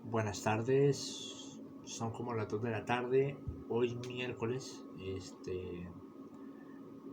Buenas tardes, son como las 2 de la tarde, hoy miércoles,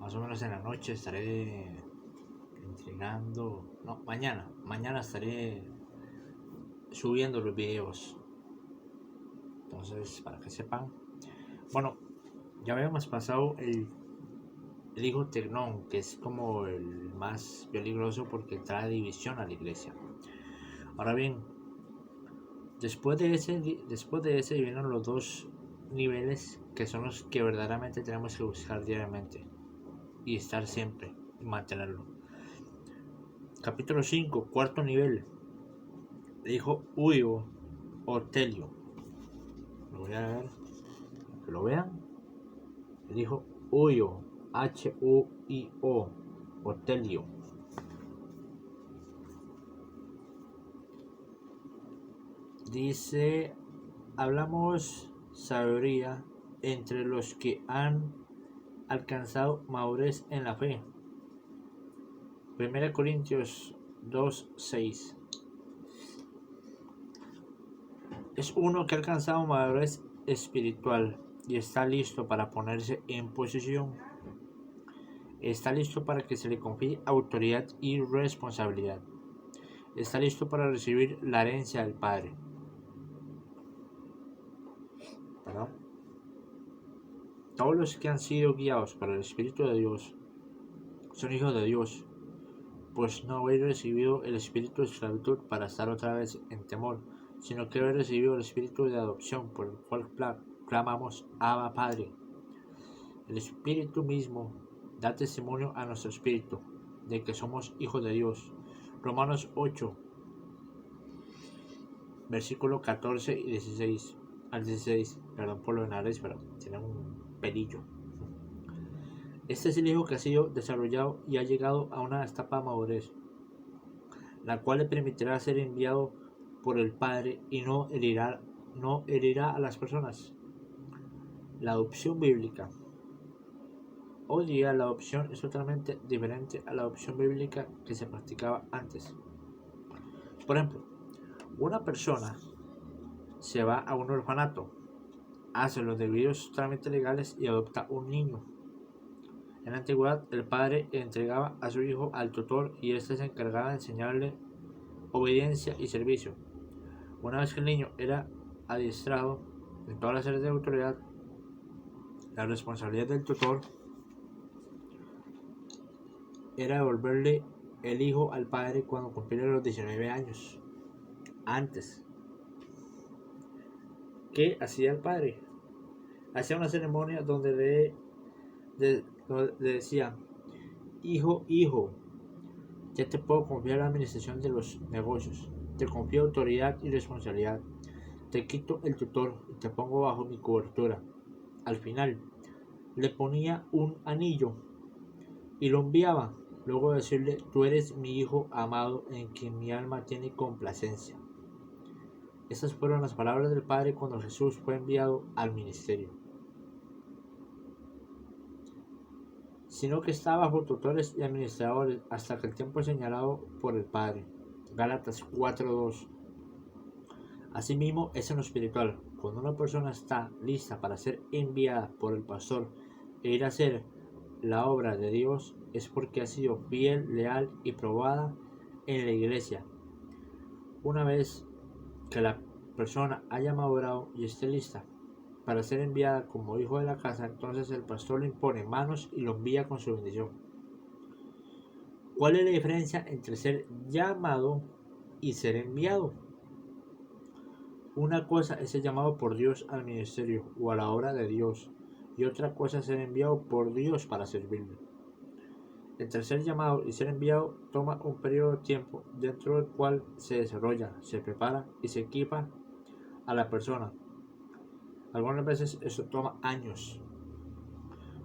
más o menos en la noche estaré entregando, no, mañana estaré subiendo los videos, entonces para que sepan, bueno, ya habíamos pasado el hijo Tecnón, que es como el más peligroso porque trae división a la iglesia. Ahora bien, después de ese vienen los dos niveles que son los que verdaderamente tenemos que buscar diariamente y estar siempre y mantenerlo. Capítulo 5, cuarto nivel. Dijo Huyo Otelio. Lo voy a ver, que lo vean. Dijo Huyo, Huio, Otelio. Dice, hablamos sabiduría entre los que han alcanzado madurez en la fe. 1 Corintios 2:6. Es uno que ha alcanzado madurez espiritual y está listo para ponerse en posición. Está listo para que se le confíe autoridad y responsabilidad. Está listo para recibir la herencia del Padre. ¿Perdón? Todos los que han sido guiados por el Espíritu de Dios son hijos de Dios, pues no habéis recibido el espíritu de esclavitud para estar otra vez en temor, sino que habéis recibido el espíritu de adopción por el cual clamamos Abba Padre. El Espíritu mismo da testimonio a nuestro espíritu de que somos hijos de Dios. Romanos 8, versículo 14 y 16 al 16. Perdón por lo de nariz, pero tiene un pelillo. Este es el hijo que ha sido desarrollado y ha llegado a una etapa de madurez, la cual le permitirá ser enviado por el Padre y no herirá a las personas. La adopción bíblica. Hoy día la adopción es totalmente diferente a la adopción bíblica que se practicaba antes. Por ejemplo, una persona se va a un orfanato, hace los debidos trámites legales y adopta un niño. En la antigüedad, el padre entregaba a su hijo al tutor y éste se encargaba de enseñarle obediencia y servicio. Una vez que el niño era adiestrado en todas las áreas de autoridad, la responsabilidad del tutor era devolverle el hijo al padre cuando cumpliera los 19 años. Antes, ¿qué hacía el padre? Hacía una ceremonia donde le decía: hijo, ya te puedo confiar la administración de los negocios, te confío autoridad y responsabilidad, te quito el tutor y te pongo bajo mi cobertura. Al final, le ponía un anillo y lo enviaba, luego de decirle: tú eres mi hijo amado en quien mi alma tiene complacencia. Estas fueron las palabras del Padre cuando Jesús fue enviado al ministerio. Sino que está bajo tutores y administradores hasta que el tiempo es señalado por el Padre. Gálatas 4:2. Asimismo es en lo espiritual. Cuando una persona está lista para ser enviada por el pastor e ir a hacer la obra de Dios, es porque ha sido fiel, leal y probada en la iglesia. Una vez que la persona haya madurado y esté lista para ser enviada como hijo de la casa, entonces el pastor le impone manos y lo envía con su bendición. ¿Cuál es la diferencia entre ser llamado y ser enviado? Una cosa es ser llamado por Dios al ministerio o a la obra de Dios, y otra cosa es ser enviado por Dios para servirle. Entre ser llamado y ser enviado toma un periodo de tiempo dentro del cual se desarrolla, se prepara y se equipa a la persona. Algunas veces eso toma años.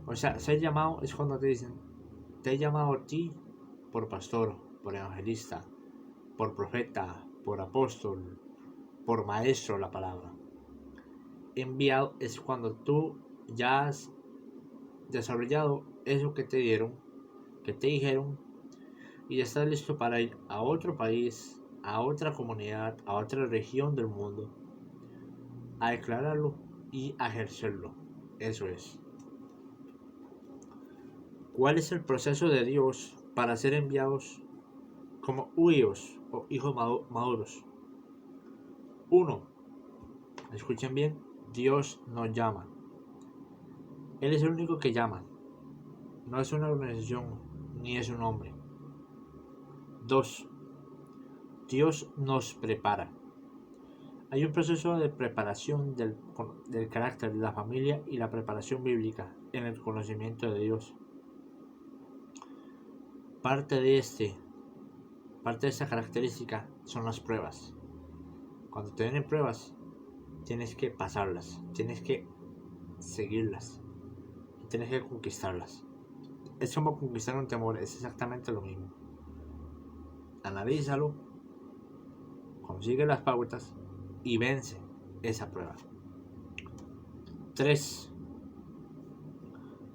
O sea, ser llamado es cuando te dicen: te he llamado a ti por pastor, por evangelista, por profeta, por apóstol, por maestro la palabra. Enviado es cuando tú ya has desarrollado eso que te dieron, que te dijeron, y ya estás listo para ir a otro país, a otra comunidad, a otra región del mundo, a declararlo y a ejercerlo. Eso es. ¿Cuál es el proceso de Dios para ser enviados como huíos o hijos maduros? 1. Escuchen bien, Dios nos llama. Él es el único que llama. No es una organización ni es un hombre. 2. Dios nos prepara. Hay un proceso de preparación del carácter de la familia y la preparación bíblica en el conocimiento de Dios. Parte de esta característica son las pruebas. Cuando te vienen pruebas, tienes que pasarlas, tienes que seguirlas, tienes que conquistarlas. Es como conquistar un temor, es exactamente lo mismo. Analízalo, consigue las pautas y vence esa prueba. 3.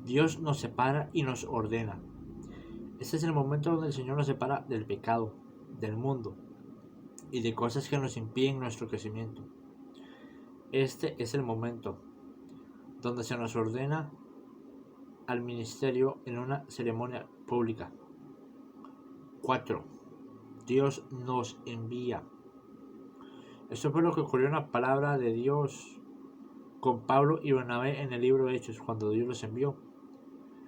Dios nos separa y nos ordena. Este es el momento donde el Señor nos separa del pecado, del mundo y de cosas que nos impiden nuestro crecimiento. Este es el momento donde se nos ordena al ministerio en una ceremonia pública. 4. Dios nos envía. Esto fue lo que ocurrió en la palabra de Dios con Pablo y Bernabé en el libro de Hechos, cuando Dios los envió.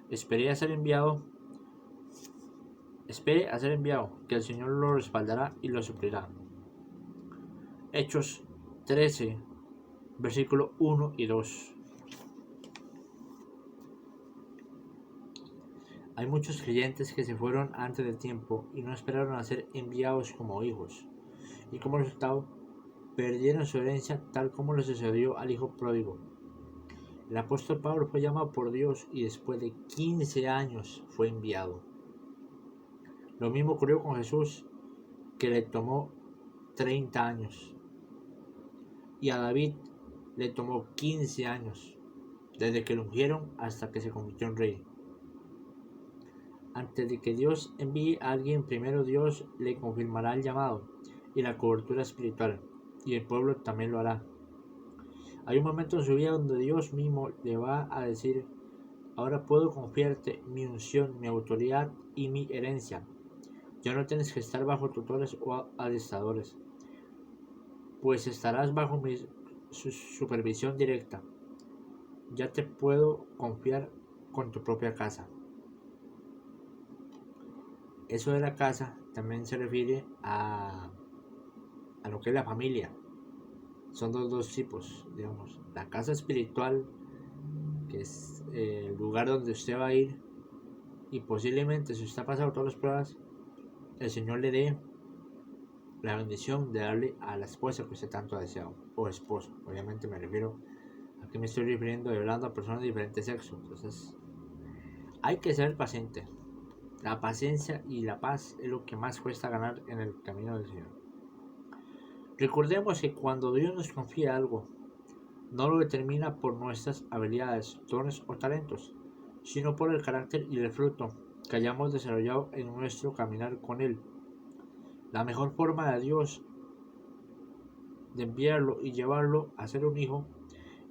Espere a ser enviado, que el Señor lo respaldará y lo suplirá. Hechos 13, versículo 1 y 2. Hay muchos creyentes que se fueron antes de tiempo y no esperaron a ser enviados como hijos, y como resultado perdieron su herencia, tal como le sucedió al hijo pródigo. El apóstol Pablo fue llamado por Dios y después de 15 años fue enviado. Lo mismo ocurrió con Jesús, que le tomó 30 años. Y a David le tomó 15 años, desde que lo ungieron hasta que se convirtió en rey. Antes de que Dios envíe a alguien, primero Dios le confirmará el llamado y la cobertura espiritual, y el pueblo también lo hará. Hay un momento en su vida donde Dios mismo le va a decir: ahora puedo confiarte mi unción, mi autoridad y mi herencia. Ya no tienes que estar bajo tutores o adiestradores, pues estarás bajo mi supervisión directa. Ya te puedo confiar con tu propia casa. Eso de la casa también se refiere a lo que es la familia. Son dos tipos, digamos. La casa espiritual, que es el lugar donde usted va a ir, y posiblemente si usted ha pasado todas las pruebas, el Señor le dé la bendición de darle a la esposa que usted tanto ha deseado, o esposo. Obviamente me refiero, aquí me estoy refiriendo y hablando a personas de diferentes sexos. Entonces hay que ser paciente. La paciencia y la paz es lo que más cuesta ganar en el camino del Señor. Recordemos que cuando Dios nos confía algo, no lo determina por nuestras habilidades, dones o talentos, sino por el carácter y el fruto que hayamos desarrollado en nuestro caminar con Él. La mejor forma de Dios de enviarlo y llevarlo a ser un hijo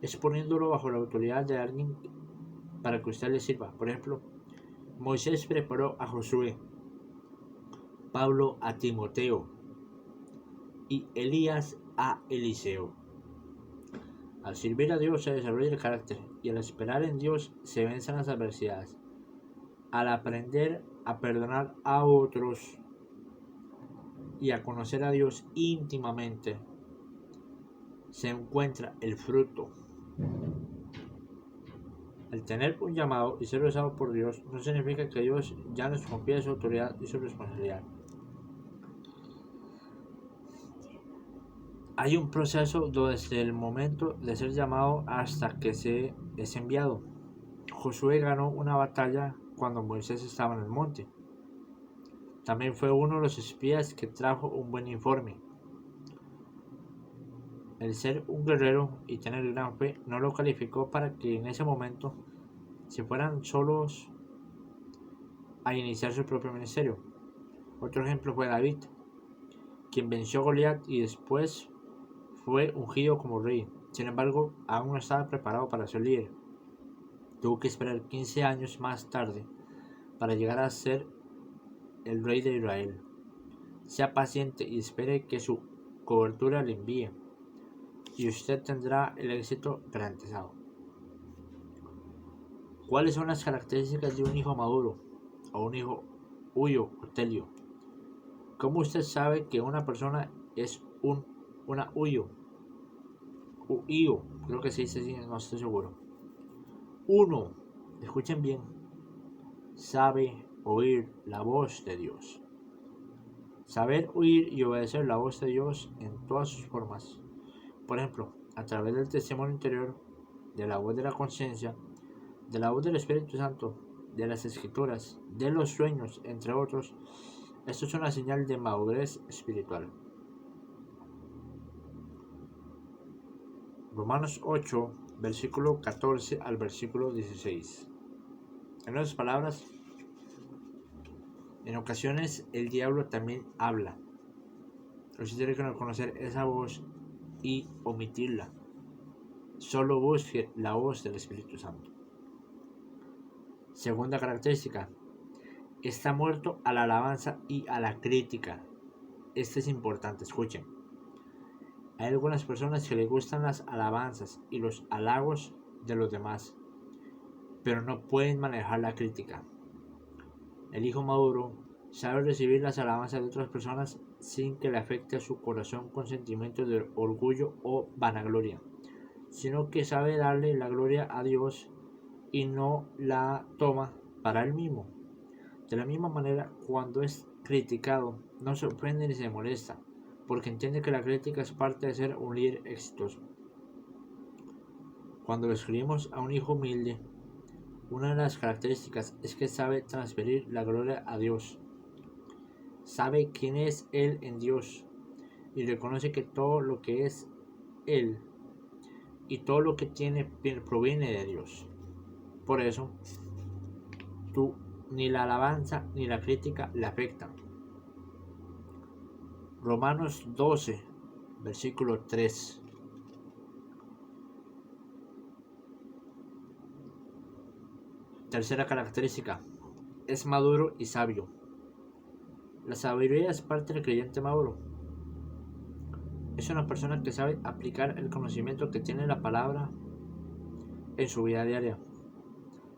es poniéndolo bajo la autoridad de alguien para que usted le sirva. Por ejemplo, Moisés preparó a Josué, Pablo a Timoteo y Elías a Eliseo. Al servir a Dios se desarrolla el carácter, y al esperar en Dios se vencen las adversidades. Al aprender a perdonar a otros y a conocer a Dios íntimamente, se encuentra el fruto. Al tener un llamado y ser usado por Dios no significa que Dios ya nos confíe su autoridad y su responsabilidad. Hay un proceso desde el momento de ser llamado hasta que se es enviado. Josué ganó una batalla cuando Moisés estaba en el monte. También fue uno de los espías que trajo un buen informe. El ser un guerrero y tener gran fe no lo calificó para que en ese momento se fueran solos a iniciar su propio ministerio. Otro ejemplo fue David. quien venció a Goliat y después fue ungido como rey. Sin embargo, aún no estaba preparado para ser líder. Tuvo que esperar 15 años más tarde para llegar a ser el rey de Israel. Sea paciente y espere que su cobertura le envíe, y usted tendrá el éxito garantizado. ¿Cuáles son las características de un hijo maduro o un hijo huyo o telio? ¿Cómo usted sabe que una persona es una huyo? Creo que se dice así, no estoy seguro. 1. Escuchen bien. Sabe oír la voz de Dios. Saber oír y obedecer la voz de Dios en todas sus formas. Por ejemplo, a través del testimonio interior, de la voz de la conciencia, de la voz del Espíritu Santo, de las Escrituras, de los sueños, entre otros. Esto es una señal de madurez espiritual. Romanos 8, versículo 14 al versículo 16. En otras palabras, en ocasiones el diablo también habla. Usted tiene que reconocer esa voz y omitirla. Solo busque la voz del Espíritu Santo. Segunda característica. Está muerto a la alabanza y a la crítica. Este es importante, escuchen. Hay algunas personas que les gustan las alabanzas y los halagos de los demás, pero no pueden manejar la crítica. El hijo maduro sabe recibir las alabanzas de otras personas sin que le afecte a su corazón con sentimientos de orgullo o vanagloria, sino que sabe darle la gloria a Dios y no la toma para él mismo. De la misma manera, cuando es criticado, no se ofende ni se molesta, porque entiende que la crítica es parte de ser un líder exitoso. Cuando describimos a un hijo humilde, una de las características es que sabe transferir la gloria a Dios. Sabe quién es Él en Dios y reconoce que todo lo que es Él y todo lo que tiene proviene de Dios. Por eso, ni la alabanza ni la crítica le afectan. Romanos 12, versículo 3. Tercera característica. Es maduro y sabio. La sabiduría es parte del creyente maduro. Es una persona que sabe aplicar el conocimiento que tiene la palabra en su vida diaria.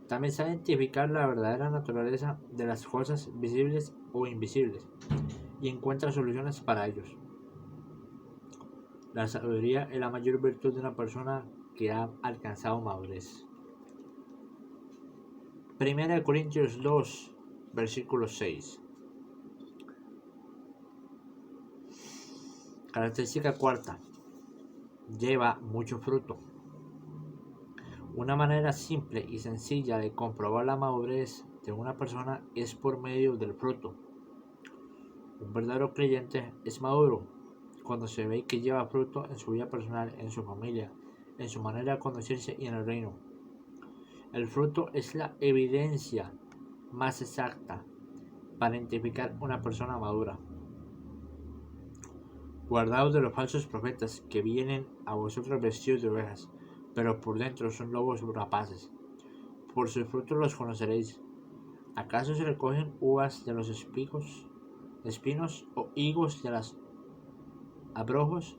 También sabe identificar la verdadera naturaleza de las cosas visibles o invisibles y encuentra soluciones para ellos. La sabiduría es la mayor virtud de una persona que ha alcanzado madurez. Primera de Corintios 2, versículo 6. Característica cuarta. Lleva mucho fruto. Una manera simple y sencilla de comprobar la madurez de una persona es por medio del fruto. Un verdadero creyente es maduro cuando se ve que lleva fruto en su vida personal, en su familia, en su manera de conducirse y en el reino. El fruto es la evidencia más exacta para identificar una persona madura. Guardaos de los falsos profetas que vienen a vosotros vestidos de ovejas, pero por dentro son lobos rapaces. Por sus frutos los conoceréis. ¿Acaso se recogen uvas de los espinos o higos de las abrojos?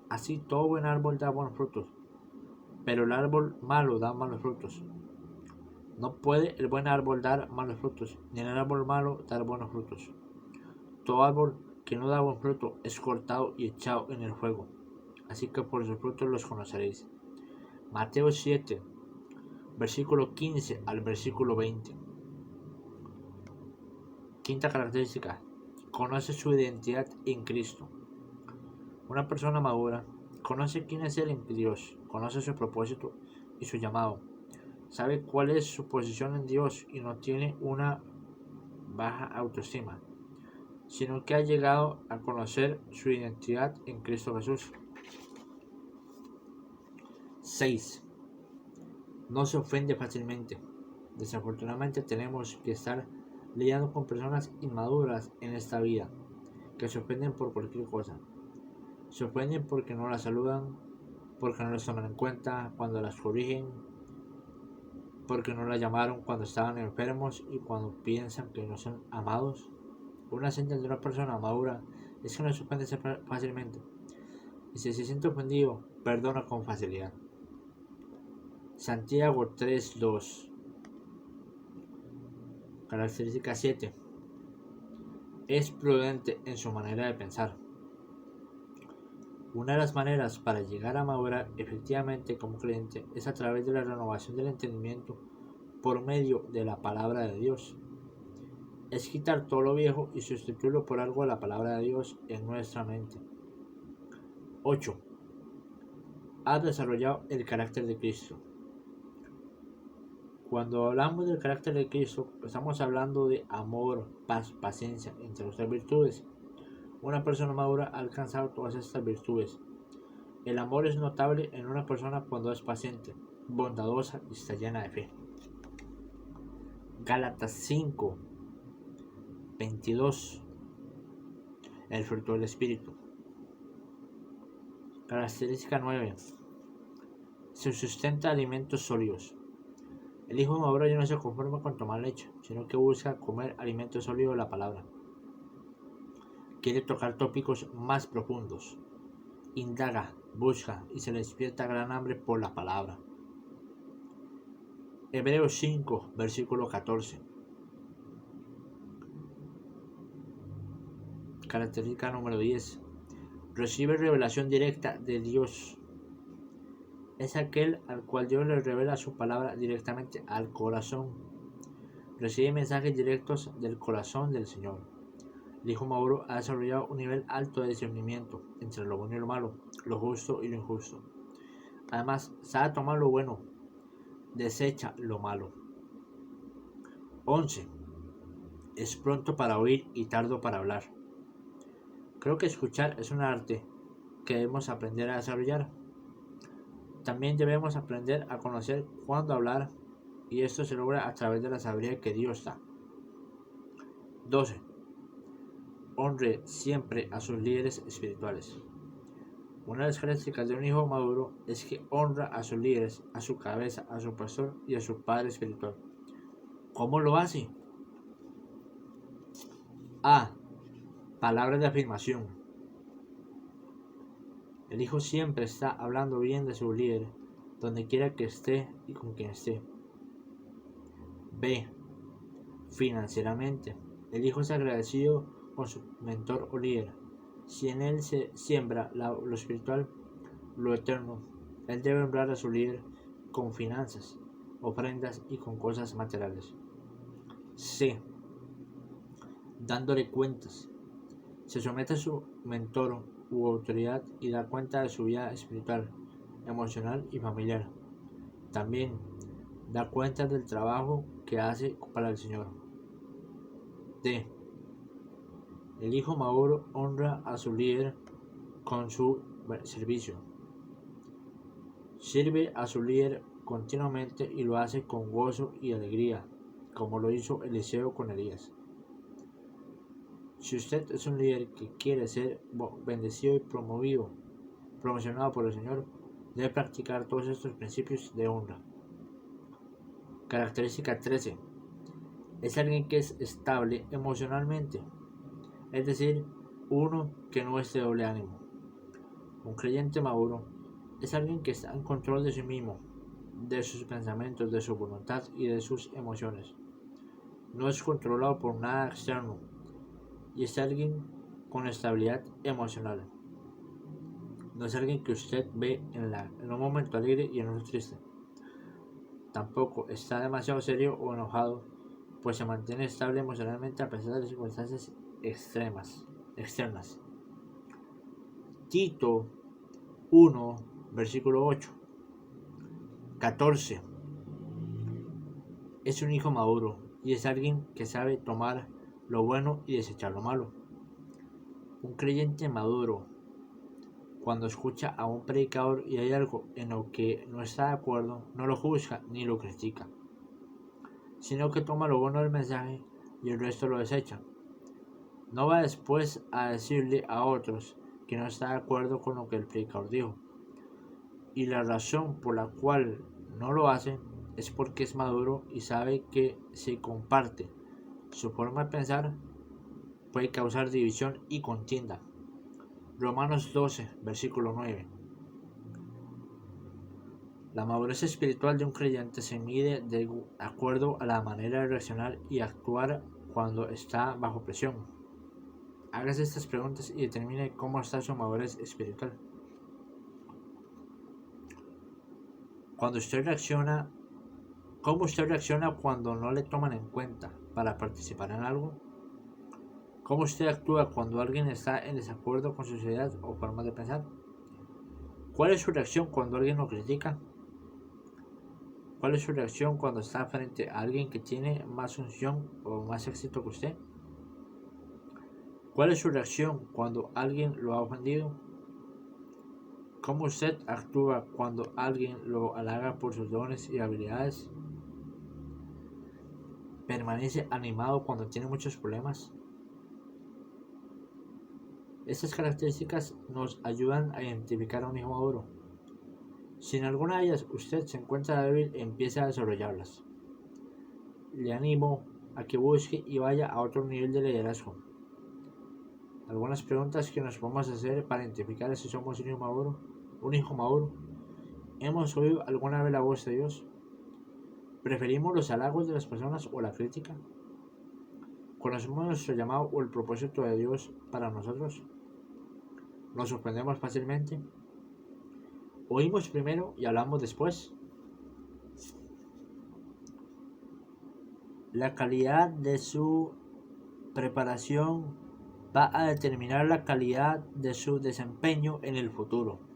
Así todo buen árbol da buenos frutos, pero el árbol malo da malos frutos. No puede el buen árbol dar malos frutos, ni el árbol malo dar buenos frutos. Todo árbol que no da buen fruto es cortado y echado en el fuego. Así que por sus frutos los conoceréis. Mateo 7, versículo 15 al versículo 20. Quinta característica. Conoce su identidad en Cristo. Una persona madura conoce quién es Él en Dios, conoce su propósito y su llamado. Sabe cuál es su posición en Dios y no tiene una baja autoestima, sino que ha llegado a conocer su identidad en Cristo Jesús. 6. No se ofende fácilmente. Desafortunadamente tenemos que estar lidiando con personas inmaduras en esta vida, que se ofenden por cualquier cosa. Se ofenden porque no las saludan, porque no las toman en cuenta cuando las corrigen, porque no las llamaron cuando estaban enfermos y cuando piensan que no son amados. Una señal de una persona madura es que no se ofende fácilmente. Y si se siente ofendido, perdona con facilidad. Santiago 3:2. Característica 7. Es prudente en su manera de pensar. Una de las maneras para llegar a madurar efectivamente como creyente es a través de la renovación del entendimiento por medio de la palabra de Dios. Es quitar todo lo viejo y sustituirlo por algo de la palabra de Dios en nuestra mente. 8. Has desarrollado el carácter de Cristo. Cuando hablamos del carácter de Cristo, estamos hablando de amor, paz, paciencia, entre otras virtudes. Una persona madura ha alcanzado todas estas virtudes. El amor es notable en una persona cuando es paciente, bondadosa y está llena de fe. Gálatas 5:22. El fruto del Espíritu. Característica 9. Se sustenta de alimentos sólidos. El hijo maduro ya no se conforma con tomar leche, sino que busca comer alimentos sólidos de la palabra. Quiere tocar tópicos más profundos. Indaga, busca y se le despierta gran hambre por la palabra. Hebreos 5, versículo 14. Característica número 10. Recibe revelación directa de Dios. Es aquel al cual Dios le revela su palabra directamente al corazón. Recibe mensajes directos del corazón del Señor. El hijo maduro ha desarrollado un nivel alto de discernimiento entre lo bueno y lo malo, lo justo y lo injusto. Además, sabe tomar lo bueno, desecha lo malo. 11. Es pronto para oír y tardo para hablar. Creo que escuchar es un arte que debemos aprender a desarrollar. También debemos aprender a conocer cuándo hablar, y esto se logra a través de la sabiduría que Dios da. 12. Honre siempre a sus líderes espirituales. Una de las características de un hijo maduro es que honra a sus líderes, a su cabeza, a su pastor y a su padre espiritual. ¿Cómo lo hace? A. Palabras de afirmación. El hijo siempre está hablando bien de su líder, donde quiera que esté y con quien esté. B. Financieramente. El hijo es agradecido con su mentor o líder. Si en él se siembra lo espiritual, lo eterno, él debe honrar a su líder con finanzas, ofrendas y con cosas materiales. C. Dándole cuentas. Se somete a su mentor u autoridad y da cuenta de su vida espiritual, emocional y familiar. También da cuenta del trabajo que hace para el Señor. D. El hijo maduro honra a su líder con su servicio. Sirve a su líder continuamente y lo hace con gozo y alegría, como lo hizo Eliseo con Elías. Si usted es un líder que quiere ser bendecido y promocionado por el Señor, debe practicar todos estos principios de honra. Característica 13. Es alguien que es estable emocionalmente, es decir, uno que no es de doble ánimo. Un creyente maduro es alguien que está en control de sí mismo, de sus pensamientos, de su voluntad y de sus emociones. No es controlado por nada externo y es alguien con estabilidad emocional. No es alguien que usted ve en un momento alegre y en otro triste. Tampoco está demasiado serio o enojado, pues se mantiene estable emocionalmente a pesar de las circunstancias externas. Tito 1, versículo 8. 14. Es un hijo maduro y es alguien que sabe tomar lo bueno y desechar lo malo. Un creyente maduro, cuando escucha a un predicador y hay algo en lo que no está de acuerdo, no lo juzga ni lo critica, sino que toma lo bueno del mensaje y el resto lo desecha. No va después a decirle a otros que no está de acuerdo con lo que el predicador dijo. Y la razón por la cual no lo hace es porque es maduro y sabe que si comparte su forma de pensar puede causar división y contienda. Romanos 12, versículo 9. La madurez espiritual de un creyente se mide de acuerdo a la manera de reaccionar y actuar cuando está bajo presión. Hágase estas preguntas y determine cómo está su madurez espiritual. Cuando usted reacciona, ¿Cómo usted reacciona cuando no le toman en cuenta para participar en algo? ¿Cómo usted actúa cuando alguien está en desacuerdo con sus ideas o formas de pensar? ¿Cuál es su reacción cuando alguien lo critica? ¿Cuál es su reacción cuando está frente a alguien que tiene más unción o más éxito que usted? ¿Cuál es su reacción cuando alguien lo ha ofendido? ¿Cómo usted actúa cuando alguien lo halaga por sus dones y habilidades? ¿Permanece animado cuando tiene muchos problemas? Estas características nos ayudan a identificar a un hijo maduro. Si en alguna de ellas usted se encuentra débil, empiece a desarrollarlas. Le animo a que busque y vaya a otro nivel de liderazgo. Algunas preguntas que nos podemos hacer para identificar si somos un hijo maduro. ¿Hemos oído alguna vez la voz de Dios? ¿Preferimos los halagos de las personas o la crítica? ¿Conocemos nuestro llamado o el propósito de Dios para nosotros? ¿Nos sorprendemos fácilmente? ¿Oímos primero y hablamos después? La calidad de su preparación va a determinar la calidad de su desempeño en el futuro.